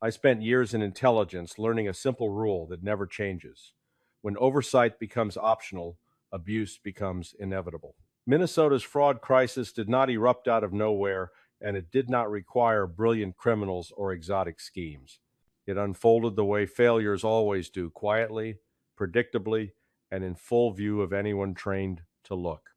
I spent years in intelligence learning a simple rule that never changes. When oversight becomes optional, abuse becomes inevitable. Minnesota's fraud crisis did not erupt out of nowhere, and it did not require brilliant criminals or exotic schemes. It unfolded the way failures always do, quietly, predictably, and in full view of anyone trained to look.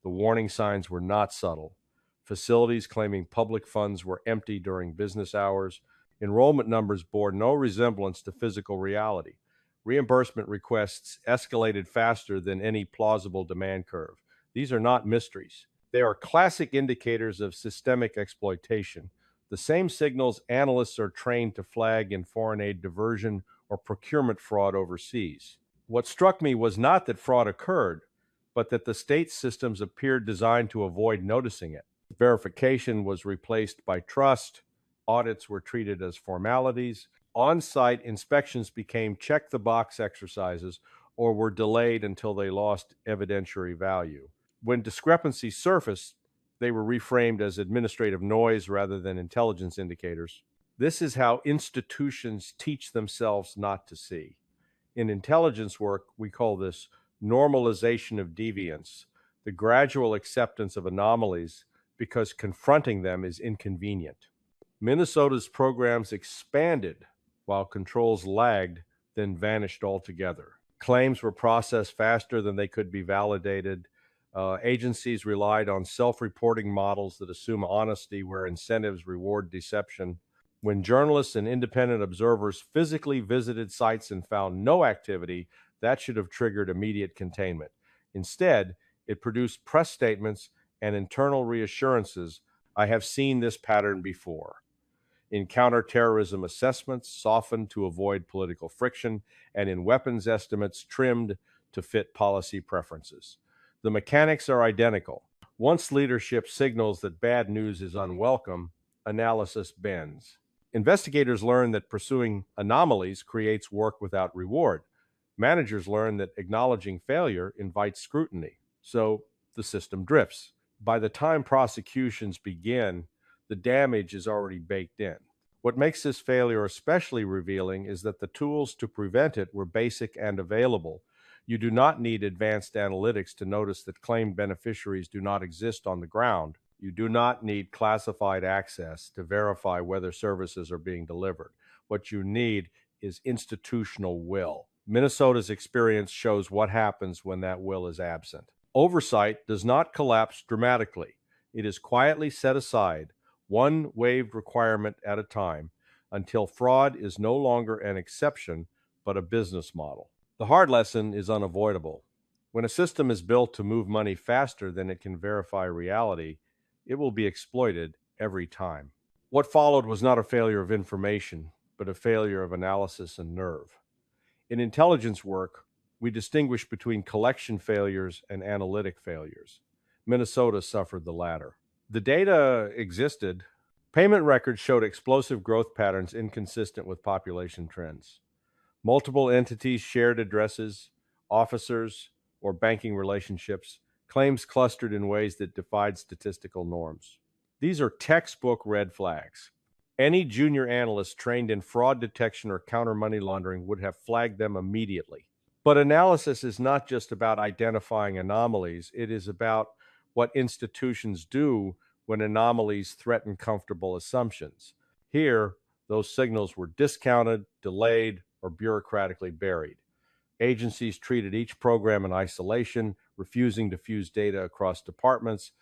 The warning signs were not subtle. Facilities claiming public funds were empty during business hours. Enrollment numbers bore no resemblance to physical reality. Reimbursement requests escalated faster than any plausible demand curve. These are not mysteries. They are classic indicators of systemic exploitation, the same signals analysts are trained to flag in foreign aid diversion or procurement fraud overseas. What struck me was not that fraud occurred, but that the state systems appeared designed to avoid noticing it. Verification was replaced by trust, audits were treated as formalities, on-site inspections became check-the-box exercises or were delayed until they lost evidentiary value. When discrepancies surfaced, they were reframed as administrative noise rather than intelligence indicators. This is how institutions teach themselves not to see. In intelligence work, we call this normalization of deviance, the gradual acceptance of anomalies because confronting them is inconvenient. Minnesota's programs expanded while controls lagged, then vanished altogether. Claims were processed faster than they could be validated. Agencies relied on self-reporting models that assume honesty where incentives reward deception. When journalists and independent observers physically visited sites and found no activity, that should have triggered immediate containment. Instead, it produced press statements and internal reassurances. I have seen this pattern before. In counterterrorism assessments softened to avoid political friction, and in weapons estimates trimmed to fit policy preferences. The mechanics are identical. Once leadership signals that bad news is unwelcome, analysis bends. Investigators learn that pursuing anomalies creates work without reward. Managers learn that acknowledging failure invites scrutiny. So the system drifts. By the time prosecutions begin, the damage is already baked in. What makes this failure especially revealing is that the tools to prevent it were basic and available. You do not need advanced analytics to notice that claimed beneficiaries do not exist on the ground. You do not need classified access to verify whether services are being delivered. What you need is institutional will. Minnesota's experience shows what happens when that will is absent. Oversight does not collapse dramatically. It is quietly set aside, one waived requirement at a time, until fraud is no longer an exception, but a business model. The hard lesson is unavoidable. When a system is built to move money faster than it can verify reality, it will be exploited every time. What followed was not a failure of information, but a failure of analysis and nerve. In intelligence work, we distinguish between collection failures and analytic failures. Minnesota suffered the latter. The data existed. Payment records showed explosive growth patterns inconsistent with population trends. Multiple entities shared addresses, officers, or banking relationships, claims clustered in ways that defied statistical norms. These are textbook red flags. Any junior analyst trained in fraud detection or counter money laundering would have flagged them immediately. But analysis is not just about identifying anomalies, it is about what institutions do when anomalies threaten comfortable assumptions. Here, those signals were discounted, delayed, or bureaucratically buried. Agencies treated each program in isolation, refusing to fuse data across departments.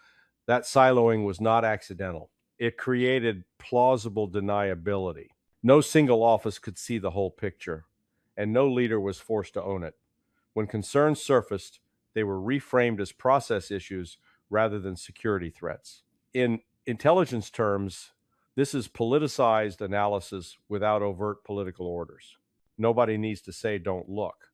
That siloing was not accidental. It created plausible deniability. No single office could see the whole picture, and no leader was forced to own it. When concerns surfaced, they were reframed as process issues rather than security threats. In intelligence terms, this is politicized analysis without overt political orders. Nobody needs to say, "Don't look."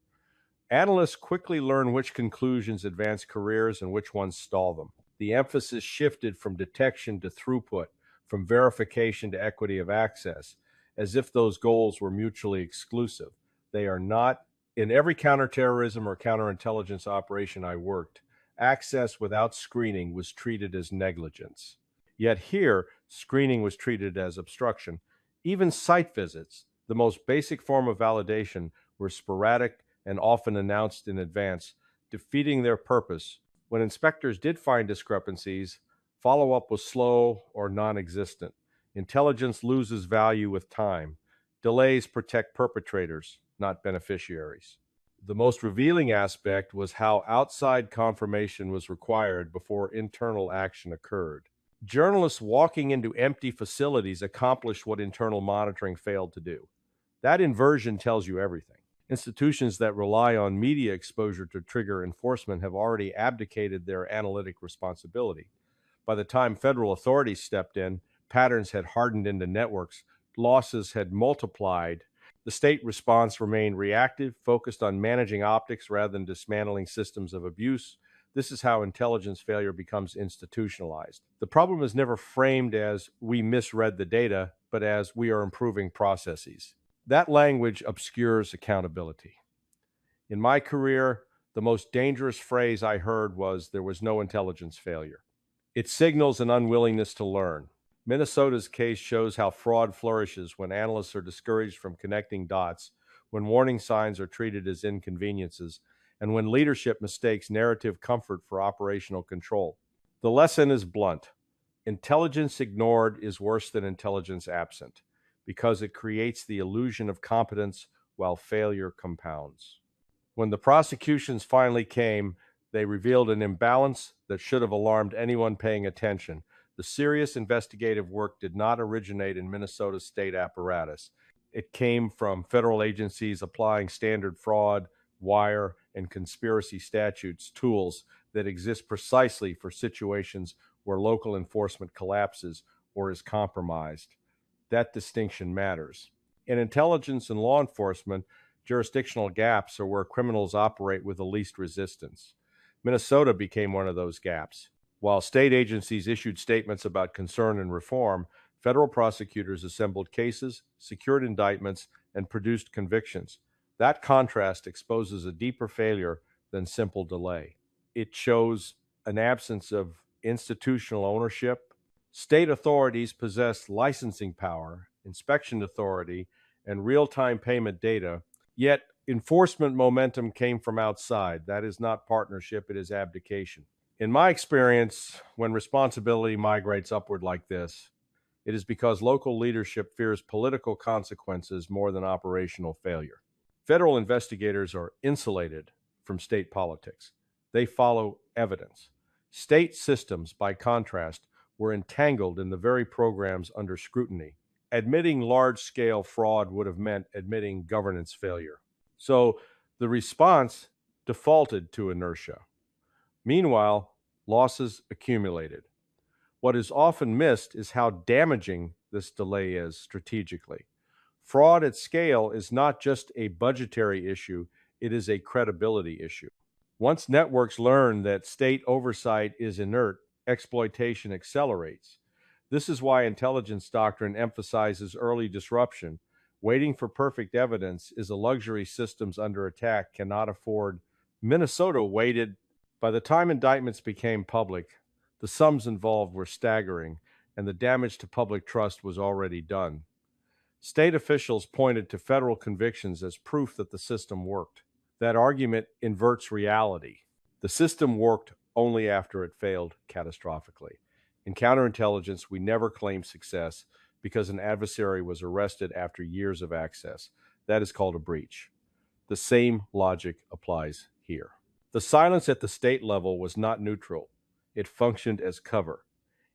Analysts quickly learn which conclusions advance careers and which ones stall them. The emphasis shifted from detection to throughput, from verification to equity of access, as if those goals were mutually exclusive. They are not. In every counterterrorism or counterintelligence operation I worked, access without screening was treated as negligence. Yet here, screening was treated as obstruction. Even site visits, the most basic form of validation, were sporadic and often announced in advance, defeating their purpose. When inspectors did find discrepancies, follow up was slow or non existent. Intelligence loses value with time. Delays protect perpetrators, not beneficiaries. The most revealing aspect was how outside confirmation was required before internal action occurred. Journalists walking into empty facilities accomplished what internal monitoring failed to do. That inversion tells you everything. Institutions that rely on media exposure to trigger enforcement have already abdicated their analytic responsibility. By the time federal authorities stepped in, patterns had hardened into networks, losses had multiplied. The state response remained reactive, focused on managing optics rather than dismantling systems of abuse. This is how intelligence failure becomes institutionalized. The problem is never framed as we misread the data, but as we are improving processes. That language obscures accountability. In my career, the most dangerous phrase I heard was there was no intelligence failure. It signals an unwillingness to learn. Minnesota's case shows how fraud flourishes when analysts are discouraged from connecting dots, when warning signs are treated as inconveniences, and when leadership mistakes narrative comfort for operational control. The lesson is blunt. Intelligence ignored is worse than intelligence absent, because it creates the illusion of competence while failure compounds. When the prosecutions finally came, they revealed an imbalance that should have alarmed anyone paying attention. The serious investigative work did not originate in Minnesota's state apparatus. It came from federal agencies applying standard fraud, wire, and conspiracy statutes, tools that exist precisely for situations where local enforcement collapses or is compromised. That distinction matters. In intelligence and law enforcement, jurisdictional gaps are where criminals operate with the least resistance. Minnesota became one of those gaps. While state agencies issued statements about concern and reform, federal prosecutors assembled cases, secured indictments, and produced convictions. That contrast exposes a deeper failure than simple delay. It shows an absence of institutional ownership. State authorities possess licensing power, inspection authority, and real-time payment data, yet enforcement momentum came from outside. That is not partnership, it is abdication. In my experience, when responsibility migrates upward like this, it is because local leadership fears political consequences more than operational failure. Federal investigators are insulated from state politics. They follow evidence. State systems, by contrast, were entangled in the very programs under scrutiny. Admitting large-scale fraud would have meant admitting governance failure. So the response defaulted to inertia. Meanwhile, losses accumulated. What is often missed is how damaging this delay is strategically. Fraud at scale is not just a budgetary issue, it is a credibility issue. Once networks learn that state oversight is inert, exploitation accelerates. This is why intelligence doctrine emphasizes early disruption. Waiting for perfect evidence is a luxury systems under attack cannot afford. Minnesota waited. By the time indictments became public, the sums involved were staggering, and the damage to public trust was already done. State officials pointed to federal convictions as proof that the system worked. That argument inverts reality. The system worked only after it failed catastrophically. In counterintelligence, we never claim success because an adversary was arrested after years of access. That is called a breach. The same logic applies here. The silence at the state level was not neutral. It functioned as cover.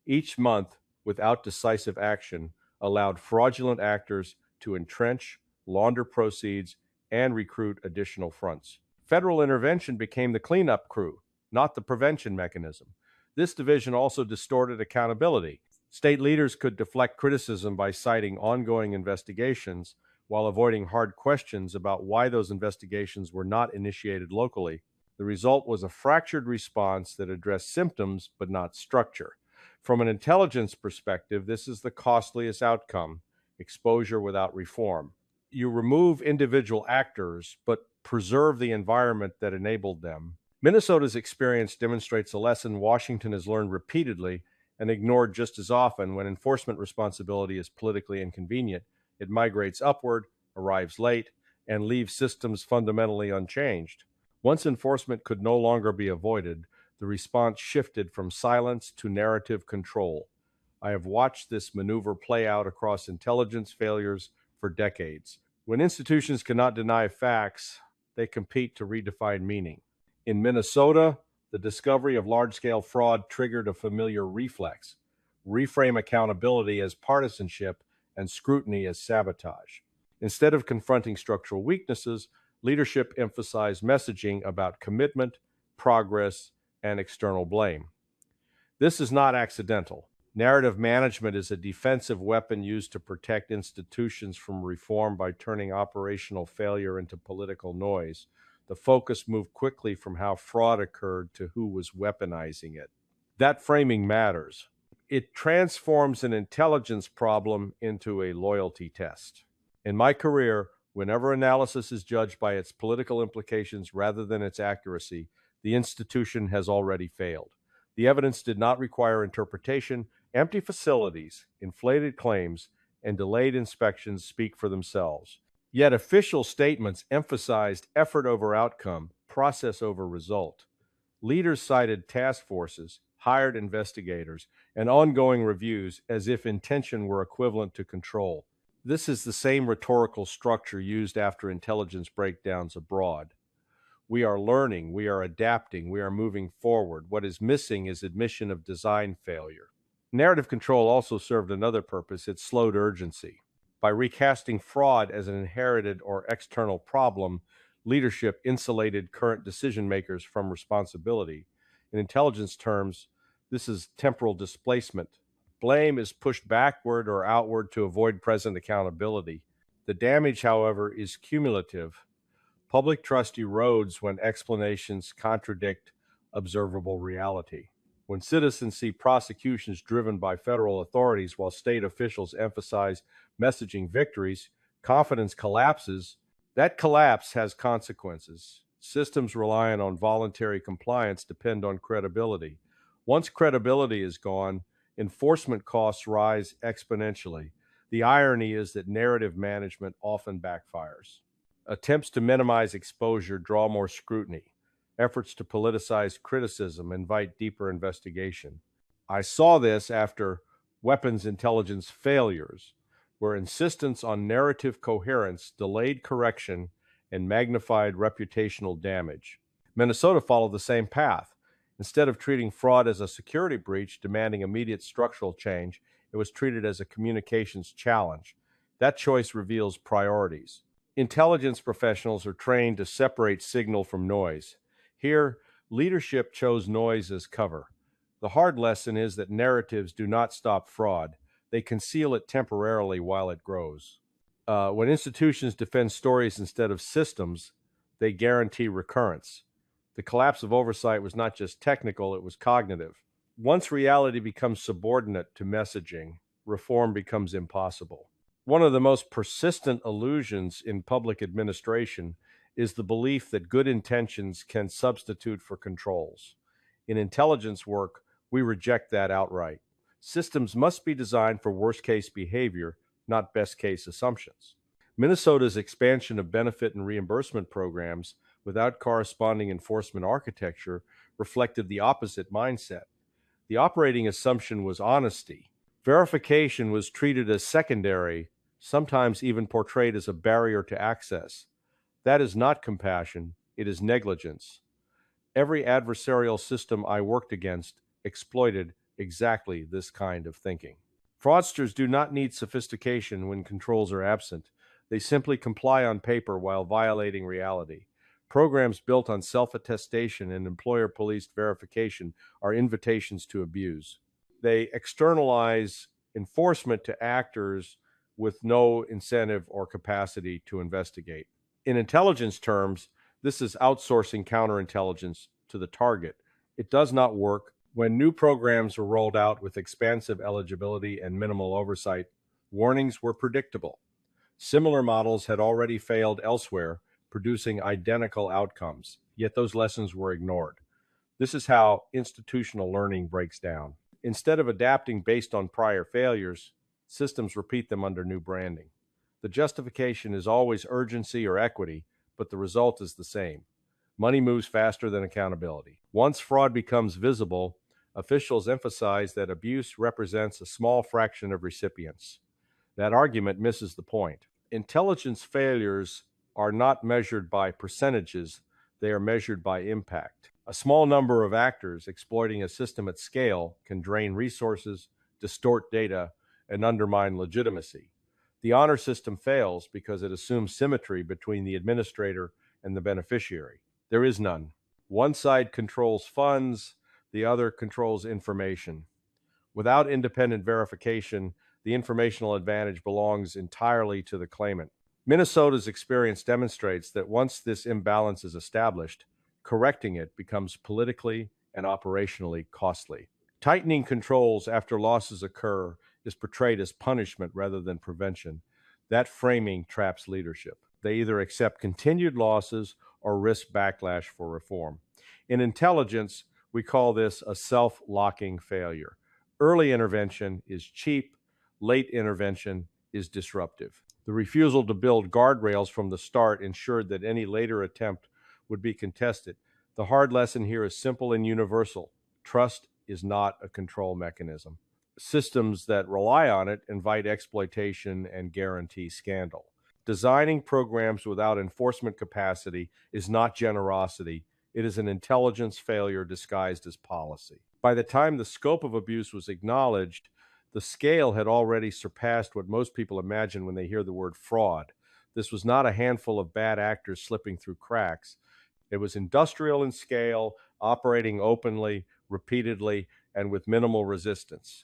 Each month, without decisive action, allowed fraudulent actors to entrench, launder proceeds, and recruit additional fronts. Federal intervention became the cleanup crew, not the prevention mechanism. This division also distorted accountability. State leaders could deflect criticism by citing ongoing investigations while avoiding hard questions about why those investigations were not initiated locally. The result was a fractured response that addressed symptoms but not structure. From an intelligence perspective, this is the costliest outcome: exposure without reform. You remove individual actors, but preserve the environment that enabled them. Minnesota's experience demonstrates a lesson Washington has learned repeatedly and ignored just as often. When enforcement responsibility is politically inconvenient, It migrates upward, arrives late, and leaves systems fundamentally unchanged. Once enforcement could no longer be avoided, the response shifted from silence to narrative control. I have watched this maneuver play out across intelligence failures for decades. When institutions cannot deny facts, they compete to redefine meaning. In Minnesota, the discovery of large-scale fraud triggered a familiar reflex: reframe accountability as partisanship and scrutiny as sabotage. Instead of confronting structural weaknesses, leadership emphasized messaging about commitment, progress, and external blame. This is not accidental. Narrative management is a defensive weapon used to protect institutions from reform by turning operational failure into political noise. The focus moved quickly from how fraud occurred to who was weaponizing it. That framing matters. It transforms an intelligence problem into a loyalty test. In my career, whenever analysis is judged by its political implications rather than its accuracy, the institution has already failed. The evidence did not require interpretation. Empty facilities, inflated claims, and delayed inspections speak for themselves. Yet official statements emphasized effort over outcome, process over result. Leaders cited task forces, hired investigators, and ongoing reviews as if intention were equivalent to control. This is the same rhetorical structure used after intelligence breakdowns abroad. We are learning, we are adapting, we are moving forward. What is missing is admission of design failure. Narrative control also served another purpose. It slowed urgency. By recasting fraud as an inherited or external problem, leadership insulated current decision makers from responsibility. In intelligence terms, this is temporal displacement. Blame is pushed backward or outward to avoid present accountability. The damage, however, is cumulative. Public trust erodes when explanations contradict observable reality. When citizens see prosecutions driven by federal authorities while state officials emphasize messaging victories, confidence collapses. That collapse has consequences. Systems relying on voluntary compliance depend on credibility. Once credibility is gone, enforcement costs rise exponentially. The irony is that narrative management often backfires. Attempts to minimize exposure draw more scrutiny. Efforts to politicize criticism invite deeper investigation. I saw this after weapons intelligence failures, where insistence on narrative coherence delayed correction and magnified reputational damage. Minnesota followed the same path. Instead of treating fraud as a security breach demanding immediate structural change, it was treated as a communications challenge. That choice reveals priorities. Intelligence professionals are trained to separate signal from noise. Here, leadership chose noise as cover. The hard lesson is that narratives do not stop fraud. They conceal it temporarily while it grows. When institutions defend stories instead of systems, they guarantee recurrence. The collapse of oversight was not just technical, it was cognitive. Once reality becomes subordinate to messaging, reform becomes impossible. One of the most persistent illusions in public administration is the belief that good intentions can substitute for controls. In intelligence work, we reject that outright. Systems must be designed for worst-case behavior, not best-case assumptions. Minnesota's expansion of benefit and reimbursement programs without corresponding enforcement architecture reflected the opposite mindset. The operating assumption was honesty. Verification was treated as secondary, sometimes even portrayed as a barrier to access. That is not compassion, it is negligence. Every adversarial system I worked against exploited exactly this kind of thinking. Fraudsters do not need sophistication when controls are absent. They simply comply on paper while violating reality. Programs built on self-attestation and employer-policed verification are invitations to abuse. They externalize enforcement to actors with no incentive or capacity to investigate. In intelligence terms, this is outsourcing counterintelligence to the target. It does not work. When new programs were rolled out with expansive eligibility and minimal oversight, warnings were predictable. Similar models had already failed elsewhere, producing identical outcomes, yet those lessons were ignored. This is how institutional learning breaks down. Instead of adapting based on prior failures, systems repeat them under new branding. The justification is always urgency or equity, but the result is the same. Money moves faster than accountability. Once fraud becomes visible, officials emphasize that abuse represents a small fraction of recipients. That argument misses the point. Intelligence failures are not measured by percentages, they are measured by impact. A small number of actors exploiting a system at scale can drain resources, distort data, and undermine legitimacy. The honor system fails because it assumes symmetry between the administrator and the beneficiary. There is none. One side controls funds, the other controls information. Without independent verification, the informational advantage belongs entirely to the claimant. Minnesota's experience demonstrates that once this imbalance is established, correcting it becomes politically and operationally costly. Tightening controls after losses occur is portrayed as punishment rather than prevention. That framing traps leadership. They either accept continued losses or risk backlash for reform. In intelligence, we call this a self-locking failure. Early intervention is cheap, late intervention is disruptive. The refusal to build guardrails from the start ensured that any later attempt would be contested. The hard lesson here is simple and universal. Trust is not a control mechanism. Systems that rely on it invite exploitation and guarantee scandal. Designing programs without enforcement capacity is not generosity. It is an intelligence failure disguised as policy. By the time the scope of abuse was acknowledged, the scale had already surpassed what most people imagine when they hear the word fraud. This was not a handful of bad actors slipping through cracks. It was industrial in scale, operating openly, repeatedly, and with minimal resistance.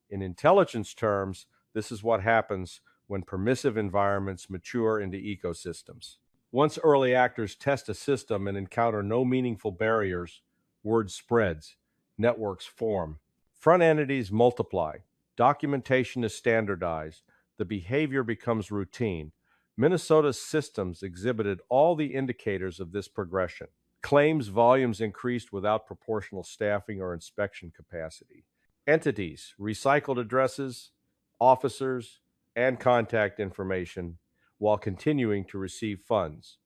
In intelligence terms, this is what happens when permissive environments mature into ecosystems. Once early actors test a system and encounter no meaningful barriers, word spreads, networks form. Front entities multiply. Documentation is standardized. The behavior becomes routine. Minnesota's systems exhibited all the indicators of this progression. Claims volumes increased without proportional staffing or inspection capacity. Entities, recycled addresses, officers, and contact information while continuing to receive funds.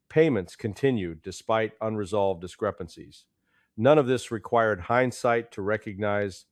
Payments continued despite unresolved discrepancies. None of this required hindsight to recognize.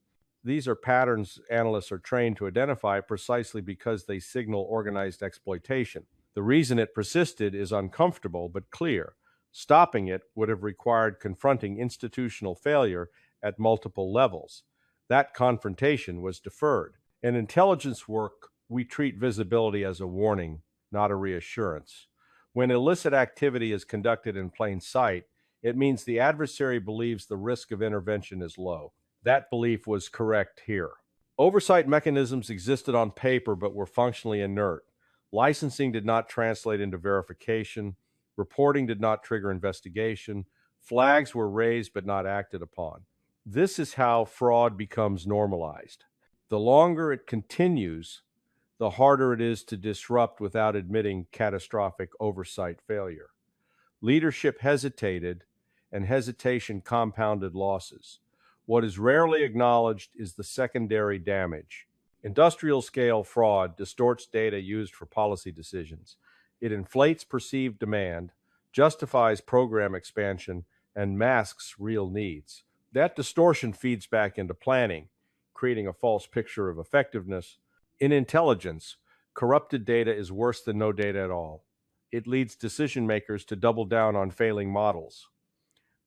These are patterns analysts are trained to identify precisely because they signal organized exploitation. The reason it persisted is uncomfortable but clear. Stopping it would have required confronting institutional failure at multiple levels. That confrontation was deferred. In intelligence work, we treat visibility as a warning, not a reassurance. When illicit activity is conducted in plain sight, it means the adversary believes the risk of intervention is low. That belief was correct here. Oversight mechanisms existed on paper but were functionally inert. Licensing did not translate into verification. Reporting did not trigger investigation. Flags were raised but not acted upon. This is how fraud becomes normalized. The longer it continues, the harder it is to disrupt without admitting catastrophic oversight failure. Leadership hesitated, and hesitation compounded losses. What is rarely acknowledged is the secondary damage. Industrial-scale fraud distorts data used for policy decisions. It inflates perceived demand, justifies program expansion, and masks real needs. That distortion feeds back into planning, creating a false picture of effectiveness. In intelligence, corrupted data is worse than no data at all. It leads decision makers to double down on failing models.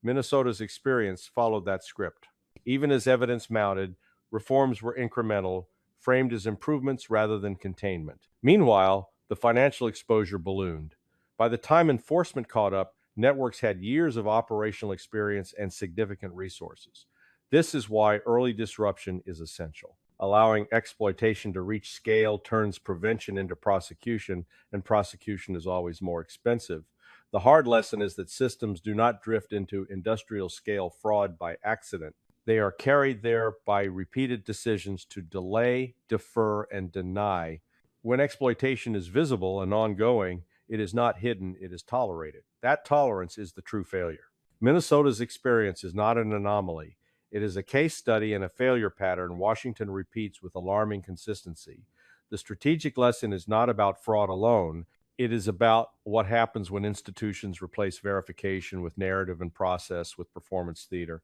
Minnesota's experience followed that script. Even as evidence mounted, reforms were incremental, framed as improvements rather than containment. Meanwhile, the financial exposure ballooned. By the time enforcement caught up, networks had years of operational experience and significant resources. This is why early disruption is essential. Allowing exploitation to reach scale turns prevention into prosecution, and prosecution is always more expensive. The hard lesson is that systems do not drift into industrial-scale fraud by accident. They are carried there by repeated decisions to delay, defer, and deny. When exploitation is visible and ongoing, it is not hidden, it is tolerated. That tolerance is the true failure. Minnesota's experience is not an anomaly. It is a case study and a failure pattern Washington repeats with alarming consistency. The strategic lesson is not about fraud alone. It is about what happens when institutions replace verification with narrative and process with performance theater.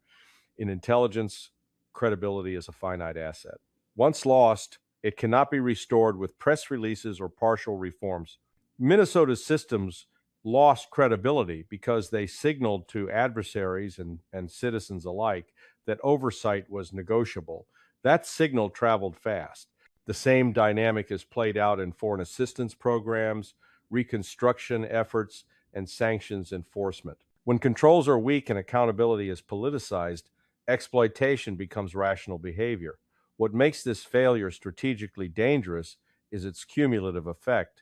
In intelligence, credibility is a finite asset. Once lost, it cannot be restored with press releases or partial reforms. Minnesota's systems lost credibility because they signaled to adversaries and citizens alike that oversight was negotiable. That signal traveled fast. The same dynamic is played out in foreign assistance programs, reconstruction efforts, and sanctions enforcement. When controls are weak and accountability is politicized, exploitation becomes rational behavior. What makes this failure strategically dangerous is its cumulative effect.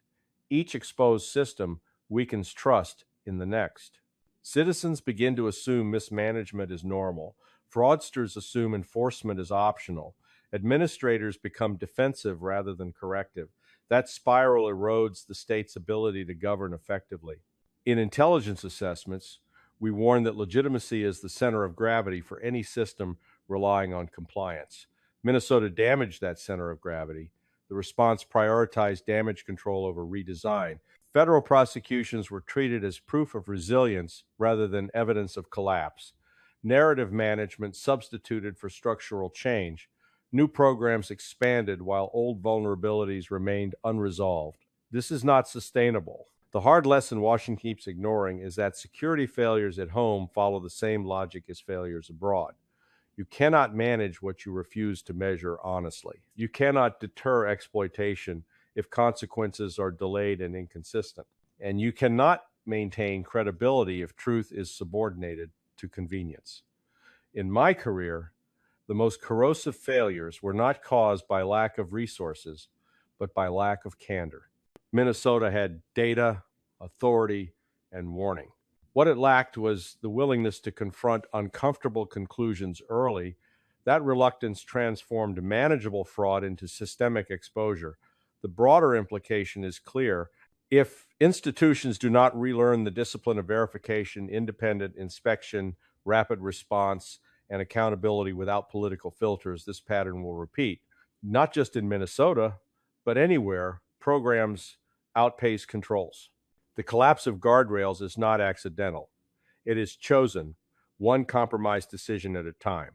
Each exposed system weakens trust in the next. Citizens begin to assume mismanagement is normal. Fraudsters assume enforcement is optional. Administrators become defensive rather than corrective. That spiral erodes the state's ability to govern effectively. In intelligence assessments, we warn that legitimacy is the center of gravity for any system relying on compliance. Minnesota damaged that center of gravity. The response prioritized damage control over redesign. Federal prosecutions were treated as proof of resilience rather than evidence of collapse. Narrative management substituted for structural change. New programs expanded while old vulnerabilities remained unresolved. This is not sustainable. The hard lesson Washington keeps ignoring is that security failures at home follow the same logic as failures abroad. You cannot manage what you refuse to measure honestly. You cannot deter exploitation if consequences are delayed and inconsistent. And you cannot maintain credibility if truth is subordinated to convenience. In my career, the most corrosive failures were not caused by lack of resources, but by lack of candor. Minnesota had data, authority, and warning. What it lacked was the willingness to confront uncomfortable conclusions early. That reluctance transformed manageable fraud into systemic exposure. The broader implication is clear. If institutions do not relearn the discipline of verification, independent inspection, rapid response, and accountability without political filters, this pattern will repeat. Not just in Minnesota, but anywhere programs outpace controls. The collapse of guardrails is not accidental. It is chosen, one compromised decision at a time.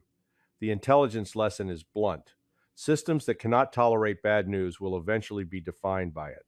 The intelligence lesson is blunt. Systems that cannot tolerate bad news will eventually be defined by it.